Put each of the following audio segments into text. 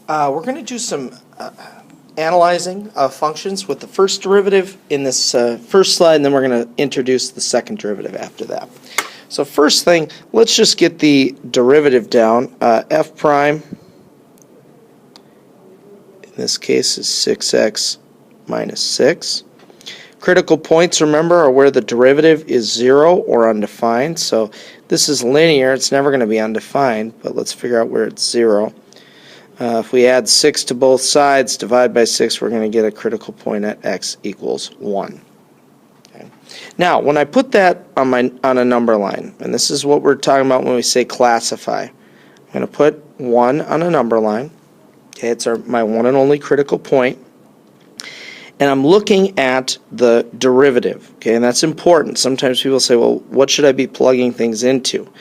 We're going to do some analyzing of functions with the first derivative in this first slide, and then we're going to introduce the second derivative after that. So first thing, let's just get the derivative down. F prime, in this case, is 6x minus 6. Critical points, remember, are where the derivative is 0 or undefined. So this is linear. It's never going to be undefined, but let's figure out where it's 0. If we add 6 to both sides, divide by 6, we're going to get a critical point at x equals 1. Okay. Now, when I put that on a number line, and this is what we're talking about when we say classify, I'm going to put 1 on a number line. Okay, it's my one and only critical point. And I'm looking at the derivative, okay, and that's important. Sometimes people say, well, what should I be plugging things into?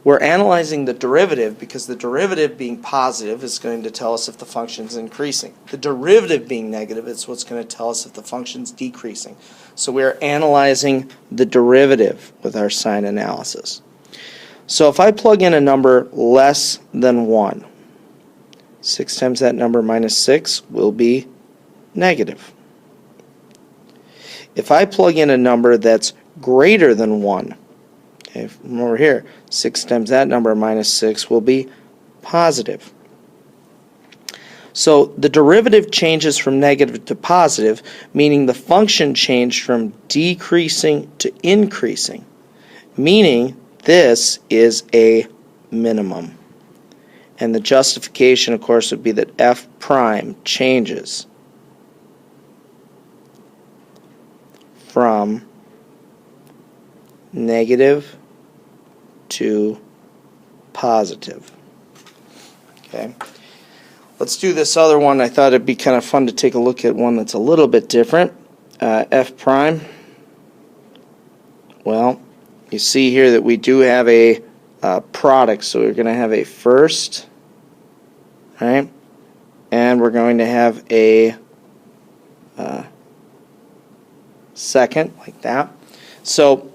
We're analyzing the derivative because the derivative being positive is going to tell us if the function is increasing. The derivative being negative is what's going to tell us if the function is decreasing. So we're analyzing the derivative with our sign analysis. So if I plug in a number less than 1, 6 times that number minus 6 will be negative. If I plug in a number that's greater than 1, okay, from over here, 6 times that number minus 6 will be positive. So the derivative changes from negative to positive, meaning the function changed from decreasing to increasing, meaning this is a minimum. And the justification, of course, would be that f prime changes from negative to positive. Okay. Let's do this other one. I thought it'd be kind of fun to take a look at one that's a little bit different. F prime. Well, you see here that we do have a product, so we're going to have a first, right? And we're going to have a second, like that. So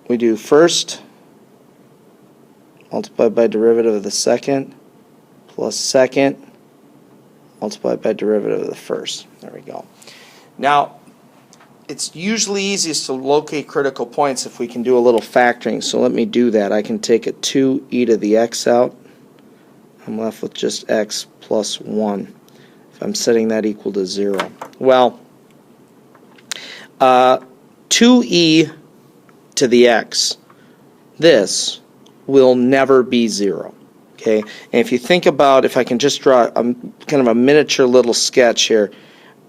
we do first multiplied by derivative of the second plus second multiplied by derivative of the first. There we go. Now, it's usually easiest to locate critical points if we can do a little factoring. So let me do that. I can take a 2e to the x out. I'm left with just x plus 1 if I'm setting that equal to 0. Well, 2e to the x, this will never be 0. Okay, and if you think about, if I can just draw a kind of a miniature little sketch here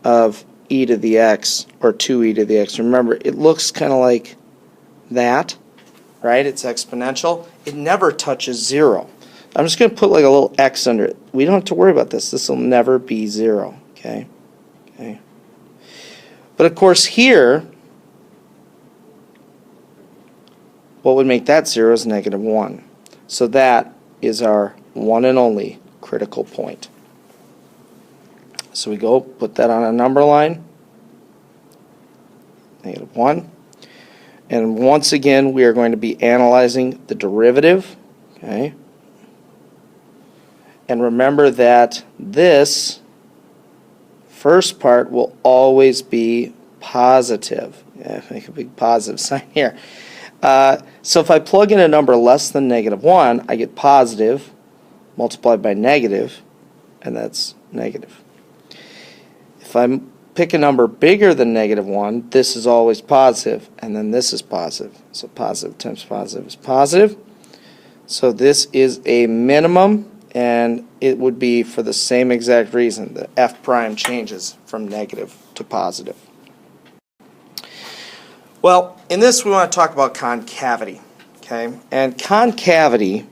of e to the x, or 2e to the x, remember it looks kind of like that, right? It's exponential. It never touches 0. I'm just going to put like a little x under it. We don't have to worry about this. This will never be 0. Okay. Okay. But of course here, what would make that 0 is negative 1. So that is our one and only critical point. So we go put that on a number line, negative 1. And once again, we are going to be analyzing the derivative. Okay. And remember that this first part will always be positive. Yeah, make a big positive sign here. So if I plug in a number less than negative 1, I get positive multiplied by negative, and that's negative. If I pick a number bigger than negative 1, this is always positive, and then this is positive. So positive times positive is positive. So this is a minimum, and it would be for the same exact reason. The f prime changes from negative to positive. Well, in this we want to talk about concavity. Okay, and concavity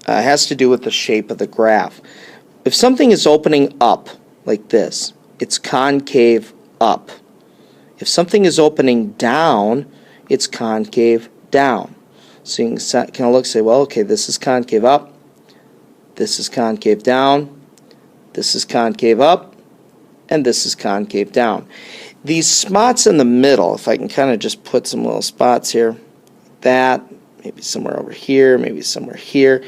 has to do with the shape of the graph. If something is opening up like this, it's concave up. If something is opening down, it's concave down. So you can kind of look and say, well, okay, this is concave up, this is concave down, this is concave up, and this is concave down. These spots in the middle, if I can kind of just put some little spots here, that, maybe somewhere over here, maybe somewhere here,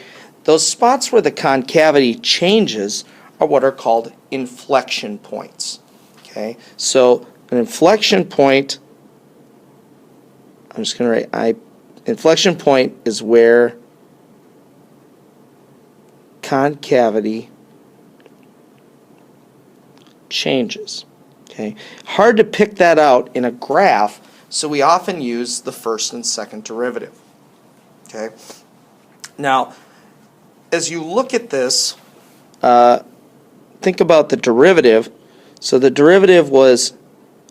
those spots where the concavity changes are what are called inflection points. Okay, so an inflection point, I'm just going to write inflection point is where concavity changes. Okay, hard to pick that out in a graph, so we often use the first and second derivative. Okay, now as you look at this, think about the derivative. So the derivative was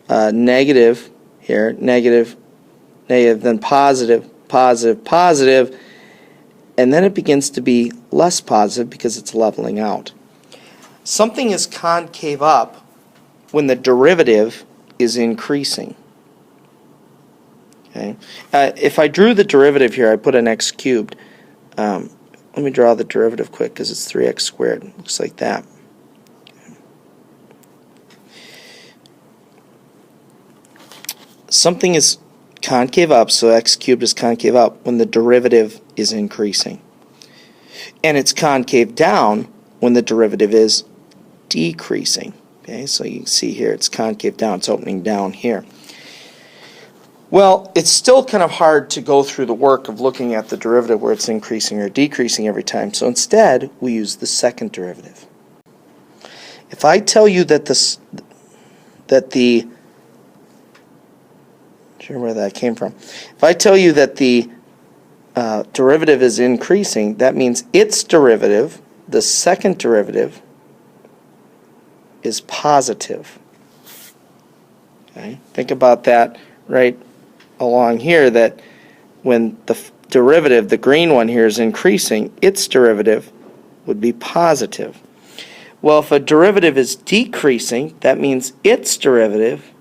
negative here, negative, negative, then positive, positive, positive, and then it begins to be less positive because it's leveling out. Something is concave up when the derivative is increasing. Okay. If I drew the derivative here, I put an x cubed. Let me draw the derivative quick because it's 3x squared. It looks like that. Something is concave up, so x cubed is concave up when the derivative is increasing. And it's concave down when the derivative is decreasing. Okay, so you can see here it's concave down, it's opening down here. Well, it's still kind of hard to go through the work of looking at the derivative where it's increasing or decreasing every time, so instead we use the second derivative. If I tell you that sure where that came from. If I tell you that the derivative is increasing, that means its derivative, the second derivative, is positive. Okay? Think about that right along here, that when the derivative, the green one here, is increasing, its derivative would be positive. Well, if a derivative is decreasing, that means its derivative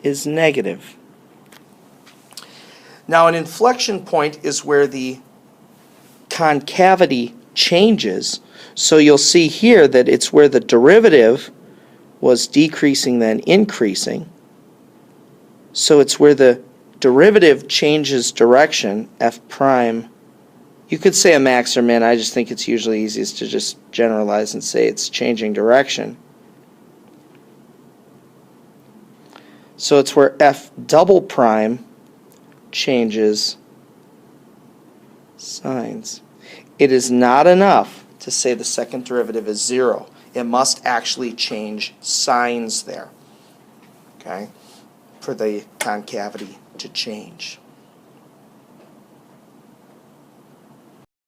is negative. Now, an inflection point is where the concavity changes. So you'll see here that it's where the derivative was decreasing then increasing. So it's where the derivative changes direction, f prime. You could say a max or min. I just think it's usually easiest to just generalize and say it's changing direction. So it's where f double prime changes signs. It is not enough to say the second derivative is 0. It must actually change signs there, okay, for the concavity to change.